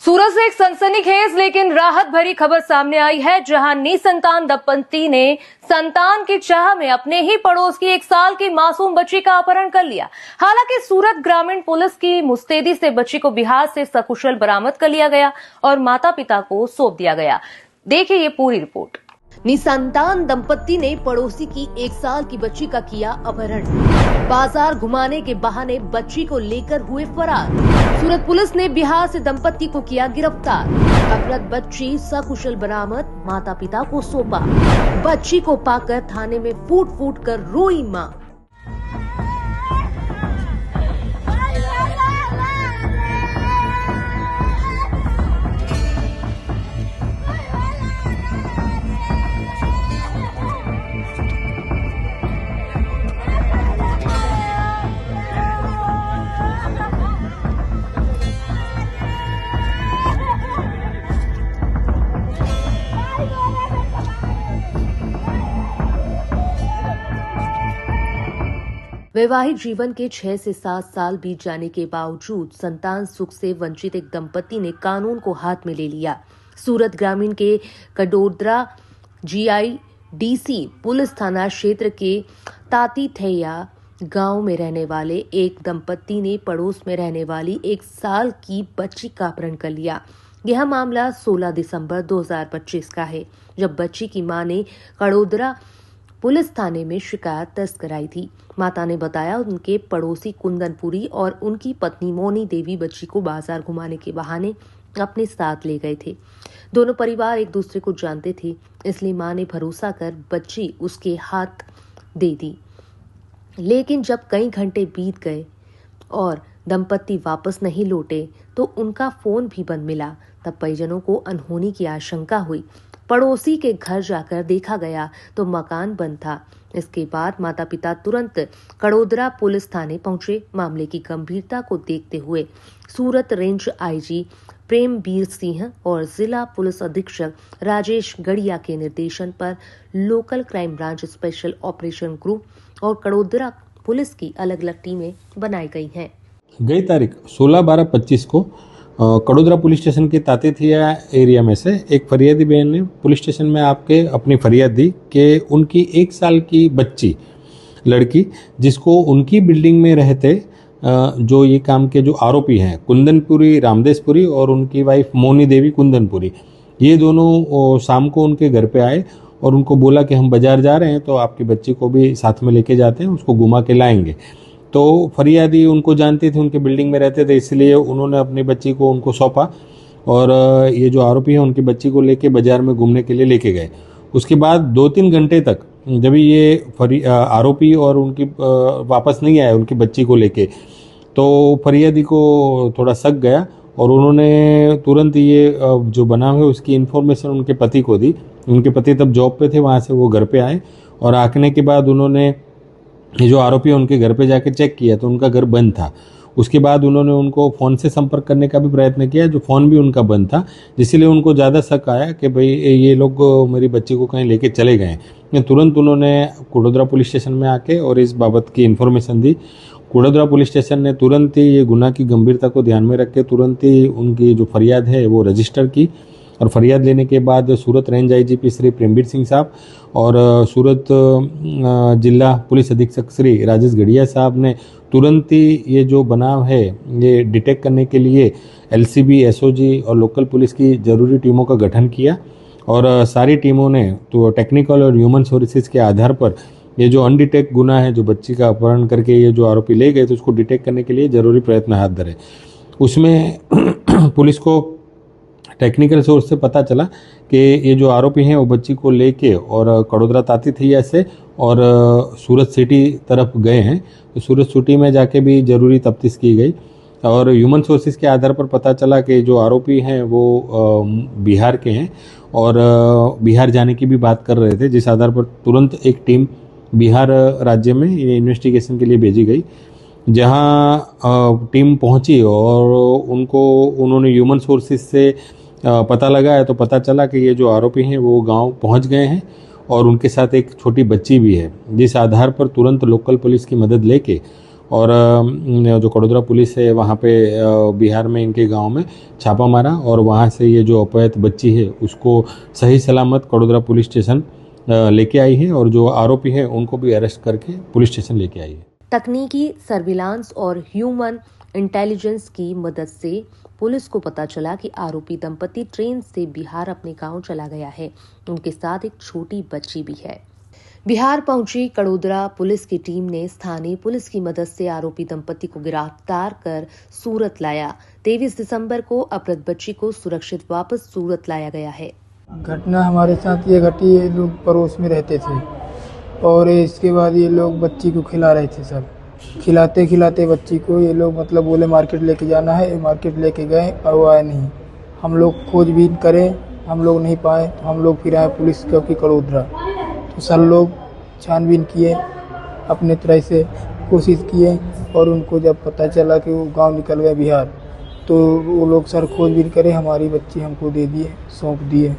सूरत से एक सनसनीखेज लेकिन राहत भरी खबर सामने आई है, जहां निसंतान दंपति ने संतान की चाह में अपने ही पड़ोस की 1 साल की मासूम बच्ची का अपहरण कर लिया। हालांकि सूरत ग्रामीण पुलिस की मुस्तैदी से बच्ची को बिहार से सकुशल बरामद कर लिया गया और माता पिता को सौंप दिया गया। देखिए ये पूरी रिपोर्ट। निसंतान दंपति ने पड़ोसी की 1 साल की बच्ची का किया अपहरण। बाजार घुमाने के बहाने बच्ची को लेकर हुए फरार। सूरत पुलिस ने बिहार से दंपति को किया गिरफ्तार। अपहृत बच्ची सकुशल बरामद, माता पिता को सौंपा। बच्ची को पाकर थाने में फूट फूट कर रोई मां। वैवाहिक जीवन के 6 से 7 साल बीत जाने के बावजूद संतान सुख से वंचित एक दंपति ने कानून को हाथ में ले लिया। सूरत ग्रामीण के कडोदरा GIDC पुलिस थाना क्षेत्र के ताती थैया गांव में रहने वाले एक दंपति ने पड़ोस में रहने वाली 1 साल की बच्ची का अपहरण कर लिया। यह मामला 16 दिसंबर 2025 का है, जब बच्ची की मां ने कडोदरा पुलिस थाने में शिकायत दर्ज कराई थी। माता ने बताया उनके पड़ोसी कुंदनपुरी और उनकी पत्नी मोनी देवी बच्ची को बाजार घुमाने के बहाने अपने साथ ले गए थे। दोनों परिवार एक दूसरे को जानते थे, इसलिए मां ने भरोसा कर बच्ची उसके हाथ दे दी। लेकिन जब कई घंटे बीत गए और दंपति वापस नहीं लौटे तो उनका फोन भी बंद मिला। तब परिजनों को अनहोनी की आशंका हुई। पड़ोसी के घर जाकर देखा गया तो मकान बंद था। इसके बाद माता पिता तुरंत कडोदरा पुलिस थाने पहुंचे। मामले की गंभीरता को देखते हुए सूरत रेंज IG प्रेमवीर सिंह और जिला पुलिस अधीक्षक राजेश गढ़िया के निर्देशन पर local crime branch special operation group और कडोदरा पुलिस की अलग-अलग टीमें बनाई गई हैं। गई तारीख 16/12/25 को कडोदरा पुलिस स्टेशन के तातेथिया एरिया में से एक फरियादी बहन ने पुलिस स्टेशन में आपके अपनी फरियाद दी कि उनकी 1 साल की बच्ची लड़की, जिसको उनकी बिल्डिंग में रहते जो ये काम के जो आरोपी हैं कुंदनपुरी रामदेशपुरी और उनकी वाइफ मोनी देवी कुंदनपुरी, ये दोनों शाम को उनके घर पे आए और उनको बोला कि हम बाजार जा रहे हैं तो आपकी बच्ची को भी साथ में लेके जाते हैं, उसको घुमा के लाएंगे। तो फरियादी उनको जानते थे, उनके बिल्डिंग में रहते थे, इसलिए उन्होंने अपनी बच्ची को उनको सौंपा और ये जो आरोपी हैं उनकी बच्ची को लेके बाजार में घूमने के लिए लेके गए। उसके बाद 2-3 घंटे तक जब ये आरोपी और उनकी वापस नहीं आए उनकी बच्ची को लेके, तो फरियादी को थोड़ा शक गया और उन्होंने तुरंत ये जो बनाव है उसकी इन्फॉर्मेशन उनके पति को दी। उनके पति तब जॉब पे थे, वहाँ से वो घर पे आए और आने के बाद उन्होंने ये जो आरोपी है उनके घर पे जाके चेक किया तो उनका घर बंद था। उसके बाद उन्होंने उनको फ़ोन से संपर्क करने का भी प्रयत्न किया, जो फ़ोन भी उनका बंद था, जिसलिए उनको ज़्यादा शक आया कि भाई ये लोग मेरी बच्ची को कहीं लेके चले गए। तुरंत उन्होंने कडोदरा पुलिस स्टेशन में आके और इस बाबत की इन्फॉर्मेशन दी। कडोदरा पुलिस स्टेशन ने तुरंत ही ये गुनाह की गंभीरता को ध्यान में रख के तुरंत ही उनकी जो फरियाद है वो रजिस्टर की और फरियाद लेने के बाद सूरत रेंज IGP श्री प्रेमवीर सिंह साहब और सूरत जिला पुलिस अधीक्षक श्री राजेश गढ़िया साहब ने तुरंत ही ये जो बनाव है ये डिटेक्ट करने के लिए LCB SOG और लोकल पुलिस की ज़रूरी टीमों का गठन किया और सारी टीमों ने तो टेक्निकल और ह्यूमन सोर्सेज के आधार पर ये जो अनडिटेक्ट गुनाह है, जो बच्ची का अपहरण करके ये जो आरोपी ले गए, तो उसको डिटेक्ट करने के लिए ज़रूरी प्रयत्न हाथ धरे। उसमें पुलिस को टेक्निकल सोर्स से पता चला कि ये जो आरोपी हैं वो बच्ची को लेके और कडोदरा तातीथिया से और सूरत सिटी तरफ गए हैं। तो सूरत सिटी में जाके भी ज़रूरी तफ्तीश की गई और ह्यूमन सोर्सेज के आधार पर पता चला कि जो आरोपी हैं वो बिहार के हैं और बिहार जाने की भी बात कर रहे थे, जिस आधार पर तुरंत एक टीम बिहार राज्य में ये इन्वेस्टिगेशन के लिए भेजी गई, जहां टीम पहुंची और उन्होंने ह्यूमन सोर्सेज से पता लगाया तो पता चला कि ये जो आरोपी हैं वो गांव पहुंच गए हैं और उनके साथ एक छोटी बच्ची भी है, जिस आधार पर तुरंत लोकल पुलिस की मदद लेके और जो कड़ोदरा पुलिस है वहाँ पे बिहार में इनके गांव में छापा मारा और वहाँ से ये जो अपहृत बच्ची है उसको सही सलामत कड़ोदरा पुलिस स्टेशन लेके आई है और जो आरोपी है उनको भी अरेस्ट करके पुलिस स्टेशन लेके आई है। तकनीकी सर्विलांस और ह्यूमन इंटेलिजेंस की मदद से पुलिस को पता चला कि आरोपी दंपति ट्रेन से बिहार अपने गांव चला गया है। उनके साथ एक छोटी बच्ची भी है। बिहार पहुंची कड़ोदरा पुलिस की टीम ने स्थानीय पुलिस की मदद से आरोपी दंपति को गिरफ्तार कर सूरत लाया। 23 दिसंबर को अपहृत बच्ची को सुरक्षित वापस सूरत लाया गया है। घटना हमारे साथ ये घटी, ये लोग पड़ोस में रहते थे और इसके बाद ये लोग बच्ची को खिला रहे थे। सब खिलाते खिलाते बच्ची को ये लोग मतलब बोले मार्केट लेके जाना है, ये मार्केट लेके गए और वो आए नहीं। हम लोग खोजबीन करें, हम लोग नहीं पाए तो हम लोग फिर आए पुलिस चौकी कड़ोदरा। तो सब लोग छानबीन किए, अपने तरह से कोशिश किए और उनको जब पता चला कि वो गांव निकल गया बिहार तो वो लोग सर खोजबीन करे, हमारी बच्ची हमको दे दिए, सौंप दिए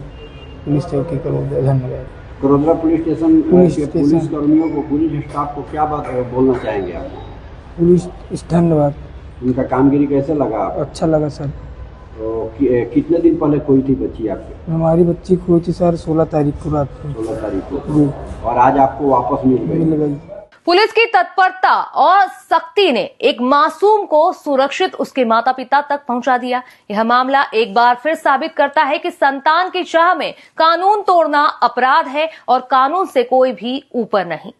पुलिस चौकी कड़ोदरा। धन्यवाद। कड़ोदरा पुलिस स्टेशन पुलिस कर्मियों को, पुलिस स्टाफ को क्या बात बोलना चाहेंगे आप? पुलिस धन्यवाद। उनका कामगिरी कैसे लगा? अच्छा लगा सर। तो कितने दिन पहले खोई थी बच्ची आपकी? हमारी बच्ची खोई थी सर 16 तारीख को रात को। 16 तारीख को जी। और आज आपको वापस मिल गई। पुलिस की तत्परता और सख्ती ने एक मासूम को सुरक्षित उसके माता पिता तक पहुंचा दिया। यह मामला एक बार फिर साबित करता है कि संतान की चाह में कानून तोड़ना अपराध है और कानून से कोई भी ऊपर नहीं।